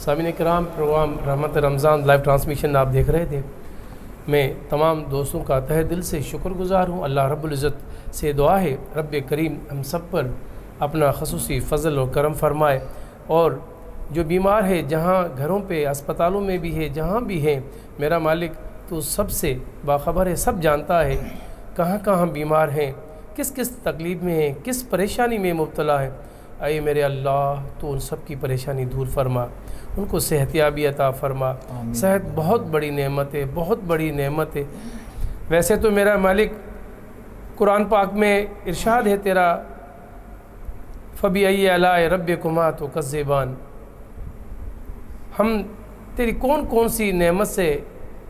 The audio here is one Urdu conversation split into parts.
سامعین کرام، پروگرام رحمت رمضان لائیو ٹرانسمیشن آپ دیکھ رہے تھے۔ میں تمام دوستوں کا تہہ دل سے شکر گزار ہوں۔ اللہ رب العزت سے دعا ہے رب کریم ہم سب پر اپنا خصوصی فضل و کرم فرمائے، اور جو بیمار ہے جہاں گھروں پہ، اسپتالوں میں بھی ہے، جہاں بھی ہیں، میرا مالک تو سب سے باخبر ہے، سب جانتا ہے کہاں کہاں بیمار ہیں، کس کس تکلیف میں ہیں، کس پریشانی میں مبتلا ہے۔ اے میرے اللہ، تو ان سب کی پریشانی دور فرما، ان کو صحت یابی عطا فرما۔ صحت بہت بڑی نعمت ہے، بہت بڑی نعمت ہے۔ ویسے تو میرا مالک قرآن پاک میں ارشاد ہے تیرا، فَبِأَيِّ آلَاءِ رَبِّكُمَا تُكَذِّبَانِ، ہم تیری کون کون سی نعمت سے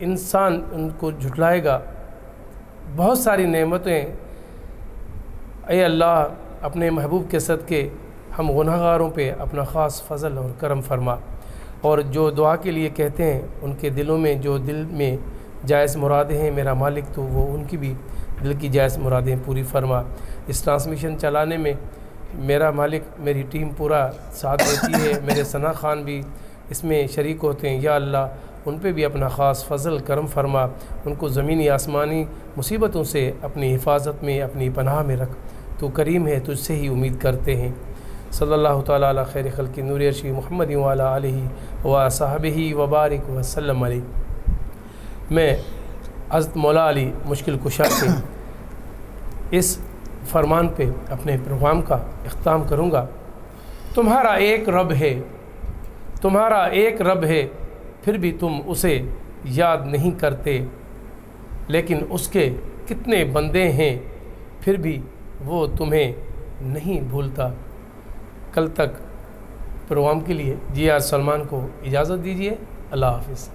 انسان ان کو جھٹلائے گا۔ بہت ساری نعمتیں اے اللہ اپنے محبوب کے صدقے ہم گناہگاروں پہ اپنا خاص فضل اور کرم فرما، اور جو دعا کے لیے کہتے ہیں ان کے دلوں میں جو دل میں جائز مرادیں ہیں میرا مالک تو وہ ان کی بھی دل کی جائز مرادیں پوری فرما۔ اس ٹرانسمیشن چلانے میں میرا مالک میری ٹیم پورا ساتھ دیتی ہے، میرے ثنا خان بھی اس میں شریک ہوتے ہیں۔ یا اللہ ان پہ بھی اپنا خاص فضل کرم فرما، ان کو زمینی آسمانی مصیبتوں سے اپنی حفاظت میں، اپنی پناہ میں رکھ، تو کریم ہے، تجھ سے ہی امید کرتے ہیں۔ صلی اللہ تعالیٰ علی خیر خلق نور عرشی محمد وعلی آلہ و صحبہ وبارک وسلم علیہ۔ میں حضرت مولا علی مشکل کشا کے اس فرمان پہ اپنے پروگرام کا اختتام کروں گا۔ تمہارا ایک رب ہے، تمہارا ایک رب ہے، پھر بھی تم اسے یاد نہیں کرتے، لیکن اس کے کتنے بندے ہیں، پھر بھی وہ تمہیں نہیں بھولتا۔ کل تک پروگرام کے لیے جی آر سلمان کو اجازت دیجیے۔ اللہ حافظ۔